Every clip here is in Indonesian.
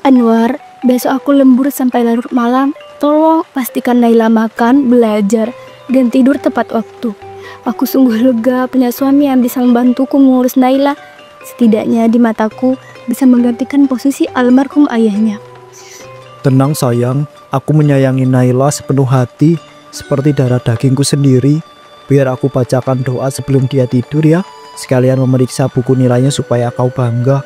Anwar, besok aku lembur sampai larut malam. Tolong pastikan Naila makan, belajar, dan tidur tepat waktu. Aku sungguh lega punya suami yang bisa membantuku mengurus Naila. Setidaknya di mataku bisa menggantikan posisi almarhum ayahnya. Tenang sayang, aku menyayangi Naila sepenuh hati, seperti darah dagingku sendiri. Biar aku bacakan doa sebelum dia tidur ya. Sekalian memeriksa buku nilainya supaya kau bangga.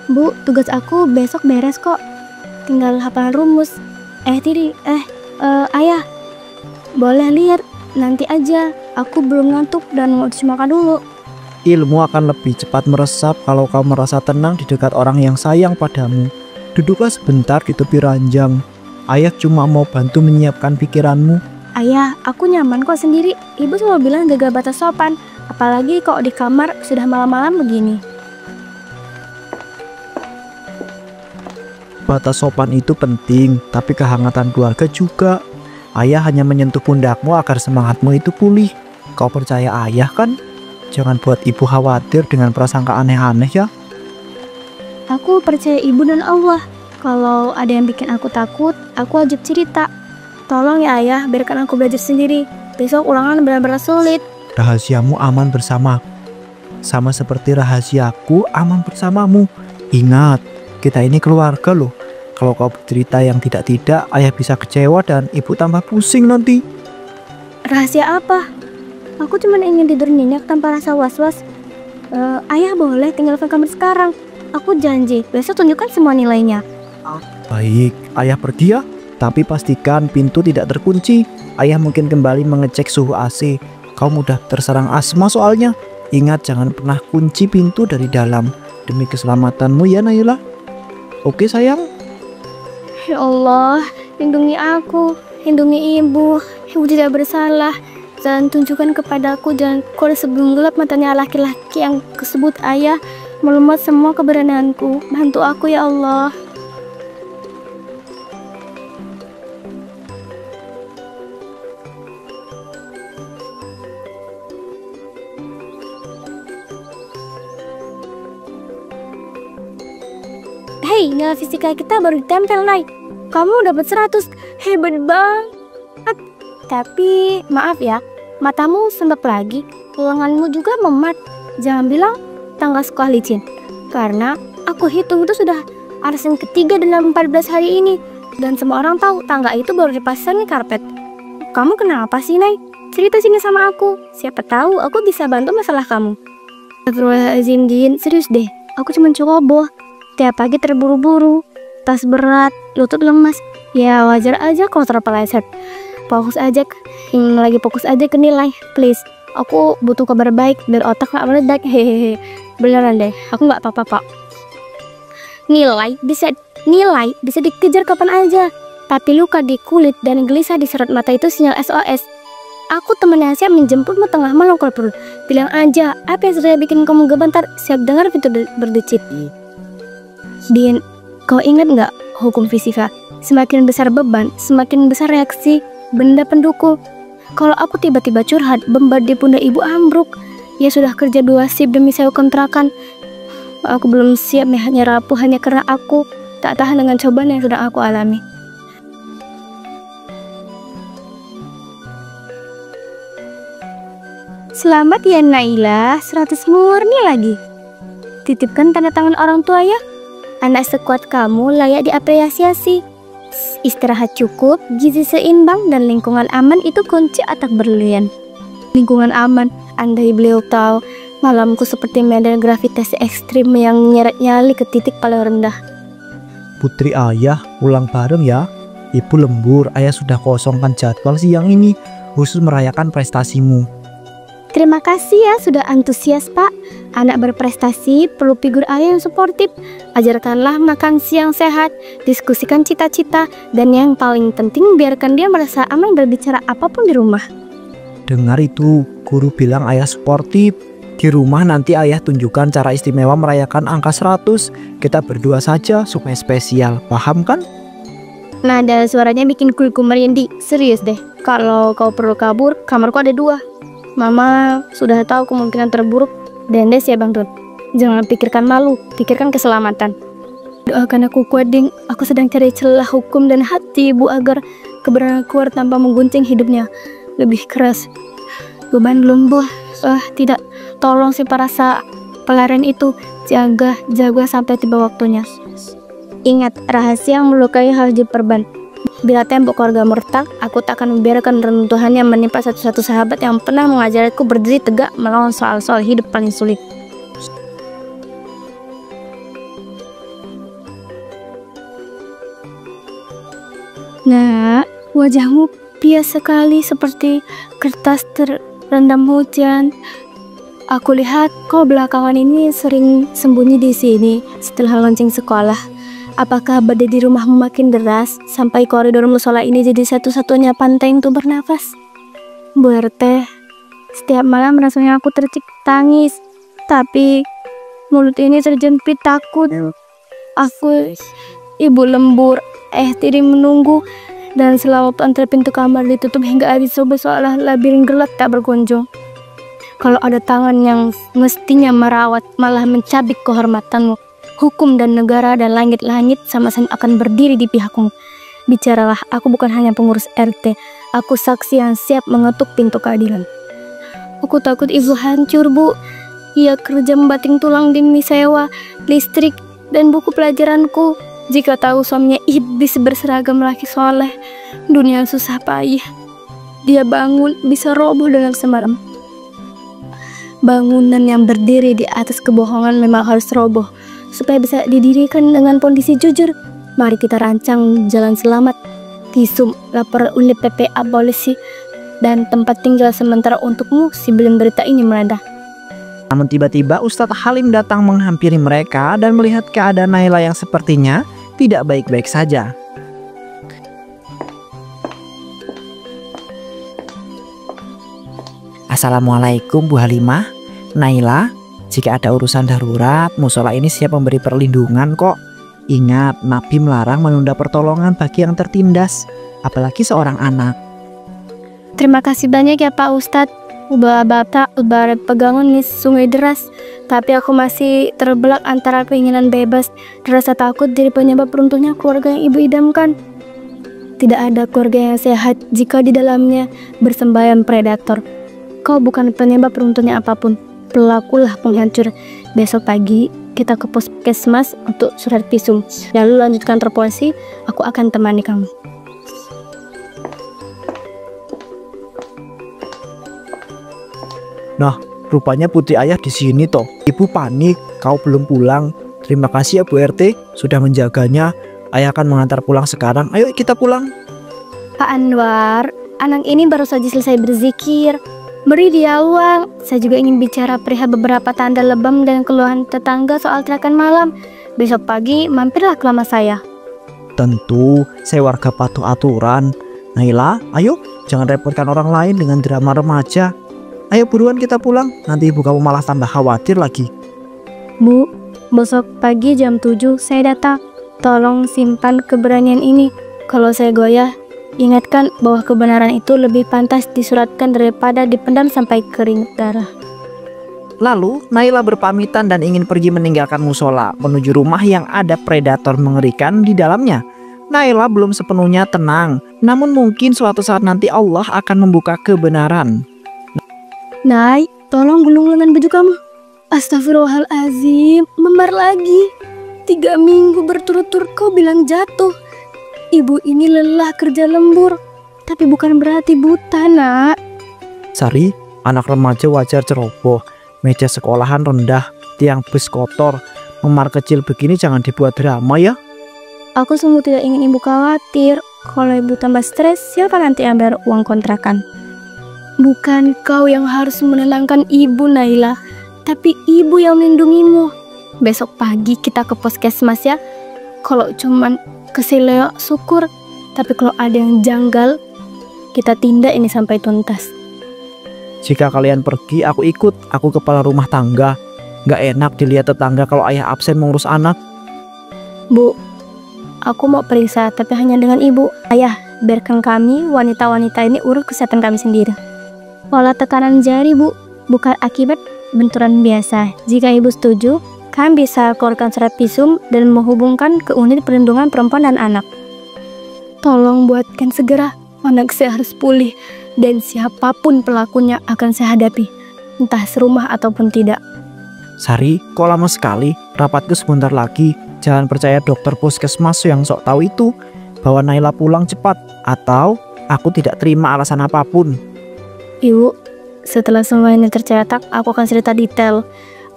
Bu, tugas aku besok beres kok. Tinggal hafal rumus. Ayah, boleh lihat nanti aja. Aku belum ngantuk dan mau makan dulu. Ilmu akan lebih cepat meresap kalau kau merasa tenang di dekat orang yang sayang padamu. Duduklah sebentar di tepi ranjang. Ayah cuma mau bantu menyiapkan pikiranmu. Ayah, aku nyaman kok sendiri. Ibu selalu bilang jaga batas sopan. Apalagi kok di kamar sudah malam-malam begini. Batas sopan itu penting, tapi kehangatan keluarga juga. Ayah hanya menyentuh pundakmu agar semangatmu itu pulih. Kau percaya ayah kan? Jangan buat ibu khawatir dengan prasangka aneh-aneh ya. Aku percaya ibu dan Allah. Kalau ada yang bikin aku takut, aku wajib cerita. Tolong ya ayah, biarkan aku belajar sendiri. Besok ulangan benar-benar sulit. Rahasiamu aman bersama. Sama seperti rahasiaku aman bersamamu. Ingat, kita ini keluarga loh. Kalau kau bercerita yang tidak-tidak, ayah bisa kecewa dan ibu tambah pusing nanti. Rahasia apa? Aku cuma ingin tidur nyenyak tanpa rasa was-was. Ayah boleh tinggalkan kamar sekarang. Aku janji, besok tunjukkan semua nilainya. Baik, ayah pergi ya. Tapi pastikan pintu tidak terkunci. Ayah mungkin kembali mengecek suhu AC. Kau mudah terserang asma soalnya. Ingat, jangan pernah kunci pintu dari dalam. Demi keselamatanmu ya Naila. Oke sayang. Ya Allah, lindungi aku, lindungi ibu. Ibu tidak bersalah. Dan tunjukkan kepadaku jalan keluar sebelum gelap matanya laki-laki yang kesebut ayah melumat semua keberanianku. Bantu aku ya Allah. Hei, nilai fisika kita baru ditempel, Nay. Kamu dapat 100. Hebat banget. Tapi, maaf ya, matamu sembab lagi. Lenganmu juga memat. Jangan bilang tangga sekolah licin. Karena aku hitung itu sudah arisan ketiga dalam 14 hari ini. Dan semua orang tahu tangga itu baru dipasang karpet. Kamu kenapa sih, Nay? Cerita sini sama aku. Siapa tahu aku bisa bantu masalah kamu. Astagfirullahaladzim, Din. Serius deh, aku cuma ceroboh. Tiap pagi terburu-buru, tas berat, lutut lemas. Ya wajar aja kalau terpeleset. Fokus aja ke nilai, please. Aku butuh kabar baik dan otak gak meledak. Hehehe. Beneran deh, aku gak apa-apa kok. Nilai bisa dikejar kapan aja. Tapi luka di kulit dan gelisah di sorot mata itu sinyal SOS. Aku temennya siap menjemputmu tengah malam kalau perlu. Bilang aja, apa yang sudah bikin kamu gemetar? Siap dengar pintu berdecit. Din, kau ingat nggak hukum fisika? Semakin besar beban, semakin besar reaksi benda pendukung. Kalau aku tiba-tiba curhat, beban di pundak ibu ambruk. Ya sudah kerja 2 shift demi sewa kontrakan. Aku belum siap hanya rapuh hanya karena aku tak tahan dengan cobaan yang sudah aku alami. Selamat ya Naila, 100 murni lagi. Titipkan tanda tangan orang tua ya. Anak sekuat kamu layak diapresiasi. Istirahat cukup, gizi seimbang, dan lingkungan aman itu kunci atak berlian. Lingkungan aman, andai beliau tahu, malamku seperti medan gravitasi ekstrim yang menyeret nyali ke titik paling rendah. Putri ayah, pulang bareng ya. Ibu lembur, ayah sudah kosongkan jadwal siang ini khusus merayakan prestasimu. Terima kasih ya sudah antusias Pak. Anak berprestasi perlu figur ayah yang suportif. Ajarkanlah makan siang sehat, diskusikan cita-cita, dan yang paling penting biarkan dia merasa aman berbicara apapun di rumah. Dengar itu, guru bilang ayah suportif. Di rumah nanti ayah tunjukkan cara istimewa merayakan angka 100. Kita berdua saja supaya spesial, paham kan? Nada suaranya bikin kulku merinding. Serius deh, kalau kau perlu kabur, kamarku ada 2. Mama sudah tahu kemungkinan terburuk. Dendes ya Bang Tun. Jangan pikirkan malu, pikirkan keselamatan. Doakan aku kuat, Ding. Aku sedang cari celah hukum dan hati ibu agar kebenaran keluar tanpa menggunting hidupnya lebih keras. Beban lumpuh. Tidak. Tolong si perasa pelarian itu. Jaga sampai tiba waktunya. Ingat, rahasia yang melukai harus diperban. Bila tembok keluarga murtad, aku tak akan membiarkan reruntuhan yang menimpa satu-satu sahabat yang pernah mengajariku berdiri tegak melawan soal-soal hidup paling sulit. Nah, wajahmu pias sekali seperti kertas terendam hujan. Aku lihat kau belakangan ini sering sembunyi di sini setelah lonceng sekolah. Apakah badai di rumahmu makin deras sampai koridor musola ini jadi satu-satunya pantai untuk bernafas? Bu RT, setiap malam rasanya aku tercik tangis, tapi mulut ini terjepit takut. Aku, ibu lembur, Tiri menunggu, dan selama antara pintu kamar ditutup hingga habis subuh seolah labirin gelap tak berkunjung. Kalau ada tangan yang mestinya merawat malah mencabik kehormatanmu, hukum dan negara dan langit-langit sama-sama akan berdiri di pihakmu. Bicaralah, aku bukan hanya pengurus RT, aku saksi yang siap mengetuk pintu keadilan. Aku takut ibu hancur, Bu. Ia kerja membanting tulang demi sewa, listrik, dan buku pelajaranku. Jika tahu suaminya iblis berseragam laki soleh, dunia susah payah. Dia bangun bisa roboh dengan semalam. Bangunan yang berdiri di atas kebohongan memang harus roboh supaya bisa didirikan dengan kondisi jujur. Mari kita rancang jalan selamat, visum, lapor unit PPA polisi, dan tempat tinggal sementara untukmu sebelum berita ini meledak. Namun tiba-tiba Ustadz Halim datang menghampiri mereka dan melihat keadaan Naila yang sepertinya tidak baik-baik saja. Assalamualaikum Bu Halimah. Naila, jika ada urusan darurat, musola ini siap memberi perlindungan kok. Ingat, Nabi melarang menunda pertolongan bagi yang tertindas, apalagi seorang anak. Terima kasih banyak ya Pak Ustadz. Bapak ibarat pegangan di sungai deras, tapi aku masih terbelat antara keinginan bebas dan rasa takut jadi penyebab runtuhnya keluarga yang ibu idamkan. Tidak ada keluarga yang sehat jika di dalamnya bersembahyang predator. Kau bukan penyebab runtuhnya apapun, pelakulah penghancur. Besok pagi kita ke puskesmas untuk surat visum, lalu lanjutkan polisi. Aku akan temani kamu. Nah, rupanya putri ayah di sini toh. Ibu panik, kau belum pulang. Terima kasih ya Bu RT sudah menjaganya. Ayah akan mengantar pulang sekarang. Ayo kita pulang. Pak Anwar, anak ini baru saja selesai berzikir. Beri dia uang. Saya juga ingin bicara perihal beberapa tanda lebam dan keluhan tetangga soal teriakan malam. Besok pagi mampirlah ke rumah saya. Tentu, saya warga patuh aturan. Naila, ayo jangan repotkan orang lain dengan drama remaja. Ayo buruan kita pulang, nanti ibu kamu malah tambah khawatir lagi. Bu, besok pagi jam 7 saya datang. Tolong simpan keberanian ini. Kalau saya goyah, ingatkan bahwa kebenaran itu lebih pantas disuratkan daripada dipendam sampai kering darah. Lalu, Naila berpamitan dan ingin pergi meninggalkan musola menuju rumah yang ada predator mengerikan di dalamnya. Naila belum sepenuhnya tenang, namun mungkin suatu saat nanti Allah akan membuka kebenaran. Nay, tolong gulung lengan baju kamu. Astagfirullahalazim, memar lagi. 3 minggu berturut-turut kau bilang jatuh. Ibu ini lelah kerja lembur, tapi bukan berarti buta, Nak. Sari, anak remaja wajar ceroboh. Meja sekolahan rendah, tiang bus kotor. Memar kecil begini jangan dibuat drama ya. Aku sungguh tidak ingin ibu khawatir. Kalau ibu tambah stres, siapa nanti yang bayar uang kontrakan? Bukan kau yang harus menenangkan ibu, Naila, tapi ibu yang melindungimu. Besok pagi kita ke puskesmas ya. Kalau cuman keseleo syukur, tapi kalau ada yang janggal, kita tindak ini sampai tuntas. Jika kalian pergi, aku ikut. Aku kepala rumah tangga. Gak enak dilihat tetangga kalau ayah absen mengurus anak. Bu, aku mau periksa, tapi hanya dengan ibu. Ayah, biarkan kami wanita-wanita ini urus kesehatan kami sendiri. Pola tekanan jari, Bu, bukan akibat benturan biasa. Jika ibu setuju, kami bisa keluarkan surat visum dan menghubungkan ke unit perlindungan perempuan dan anak. Tolong buatkan segera, anak saya harus pulih dan siapapun pelakunya akan saya hadapi, entah serumah ataupun tidak. Sari, kok lama sekali? Rapatku sebentar lagi. Jangan percaya dokter puskesmas yang sok tahu itu. Bawa Naila pulang cepat, atau aku tidak terima alasan apapun. Ibu, setelah semua ini tercetak, aku akan cerita detail.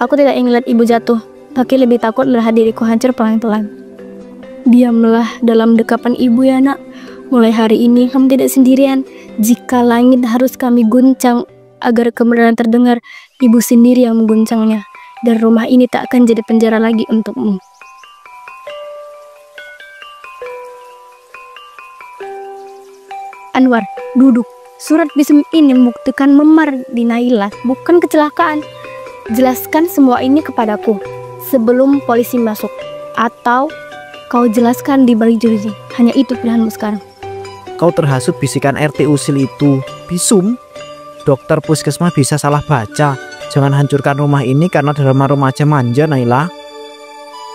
Aku tidak ingin lihat ibu jatuh, tapi lebih takut melihat diriku hancur pelan-pelan. Diamlah dalam dekapan ibu ya nak. Mulai hari ini kamu tidak sendirian. Jika langit harus kami guncang agar kebenaran terdengar, ibu sendiri yang mengguncangnya. Dan rumah ini tak akan jadi penjara lagi untukmu. Anwar, duduk. Surat visum ini membuktikan memar di Naila, bukan kecelakaan. Jelaskan semua ini kepadaku sebelum polisi masuk. Atau kau jelaskan di balik jeruji. Hanya itu pilihanmu sekarang. Kau terhasut bisikan RT Usil itu. Visum? Dokter puskesmas bisa salah baca. Jangan hancurkan rumah ini karena drama remaja manja, Naila.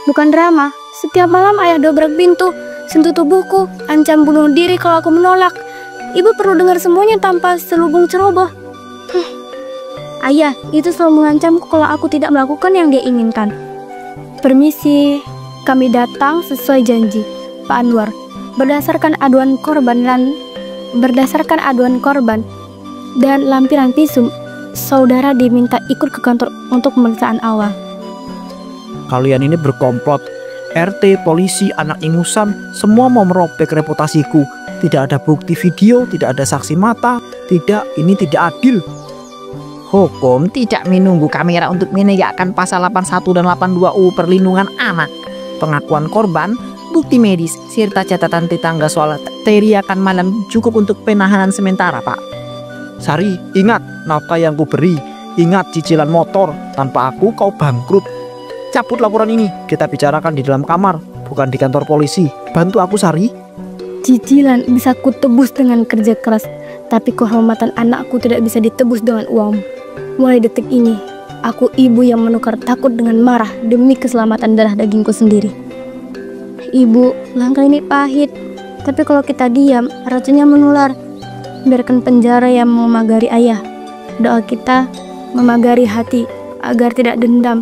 Bukan drama. Setiap malam ayah dobrak pintu, sentuh tubuhku, ancam bunuh diri kalau aku menolak. Ibu perlu dengar semuanya tanpa selubung ceroboh. Ayah, itu selalu mengancamku kalau aku tidak melakukan yang dia inginkan. Permisi, kami datang sesuai janji, Pak Anwar. Berdasarkan aduan korban dan lampiran visum, saudara diminta ikut ke kantor untuk pemeriksaan awal. Kalian ini berkomplot. RT, polisi, anak ingusan, semua mau merobek reputasiku. Tidak ada bukti video, tidak ada saksi mata. Tidak, ini tidak adil. Hukum tidak menunggu kamera untuk menegakkan pasal 81 dan 82 UU Perlindungan Anak. Pengakuan korban, bukti medis, serta catatan tetangga soal teriakan malam cukup untuk penahanan sementara, Pak. Sari, ingat nafkah yang kuberi. Ingat cicilan motor. Tanpa aku kau bangkrut. Cabut laporan ini. Kita bicarakan di dalam kamar, bukan di kantor polisi. Bantu aku, Sari. Cicilan bisa kutebus dengan kerja keras, tapi kehormatan anakku tidak bisa ditebus dengan uang. Mulai detik ini, aku ibu yang menukar takut dengan marah demi keselamatan darah dagingku sendiri. Ibu, langkah ini pahit, tapi kalau kita diam, racunnya menular. Biarkan penjara yang memagari ayah. Doa kita memagari hati agar tidak dendam.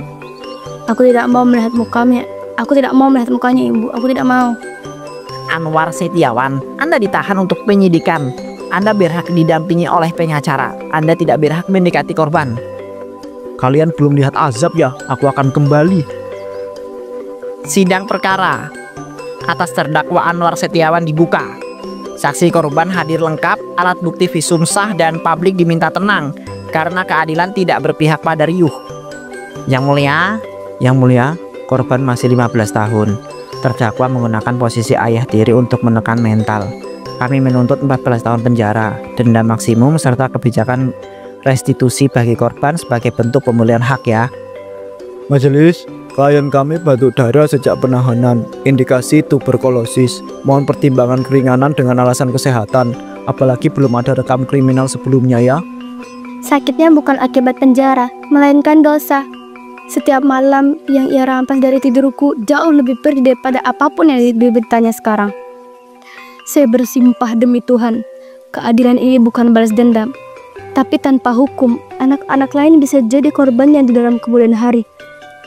Aku tidak mau melihat mukanya. Aku tidak mau melihat mukanya, Ibu. Aku tidak mau. Anwar Setiawan, Anda ditahan untuk penyidikan. Anda berhak didampingi oleh pengacara. Anda tidak berhak mendekati korban. Kalian belum lihat azab ya? Aku akan kembali. Sidang perkara atas terdakwa Anwar Setiawan dibuka. Saksi korban hadir lengkap, alat bukti visum sah, dan publik diminta tenang karena keadilan tidak berpihak pada riuh. Yang mulia, korban masih 15 tahun. Terdakwa menggunakan posisi ayah tiri untuk menekan mental. Kami menuntut 14 tahun penjara, denda maksimum, serta kebijakan restitusi bagi korban sebagai bentuk pemulihan hak ya. Majelis, klien kami batuk darah sejak penahanan, indikasi tuberkulosis. Mohon pertimbangan keringanan dengan alasan kesehatan, apalagi belum ada rekam kriminal sebelumnya ya. Sakitnya bukan akibat penjara, melainkan dosa. Setiap malam yang ia rampas dari tidurku jauh lebih perih daripada apapun yang diberitanya sekarang. Saya bersimpah demi Tuhan, keadilan ini bukan balas dendam. Tapi tanpa hukum, anak-anak lain bisa jadi korbannya di dalam kemudian hari.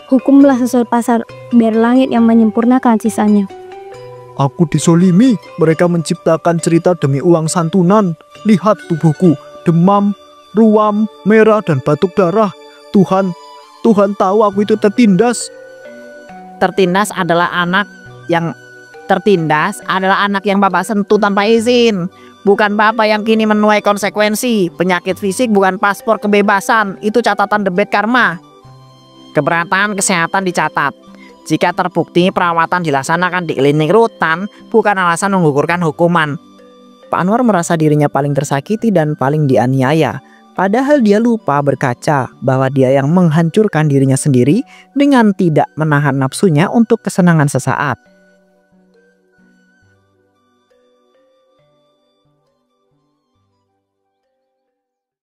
Hukumlah sesuai pasar, biar langit yang menyempurnakan sisanya. Aku disolimi, mereka menciptakan cerita demi uang santunan. Lihat tubuhku, demam, ruam, merah, dan batuk darah. Tuhan tahu aku itu tertindas. Tertindas adalah anak yang Bapak sentuh tanpa izin. Bukan Bapak yang kini menuai konsekuensi. Penyakit fisik bukan paspor kebebasan. Itu catatan debit karma. Keberatan kesehatan dicatat. Jika terbukti perawatan dilaksanakan di klinik rutan, bukan alasan menggugurkan hukuman. Pak Anwar merasa dirinya paling tersakiti dan paling dianiaya. Padahal dia lupa berkaca bahwa dia yang menghancurkan dirinya sendiri dengan tidak menahan nafsunya untuk kesenangan sesaat.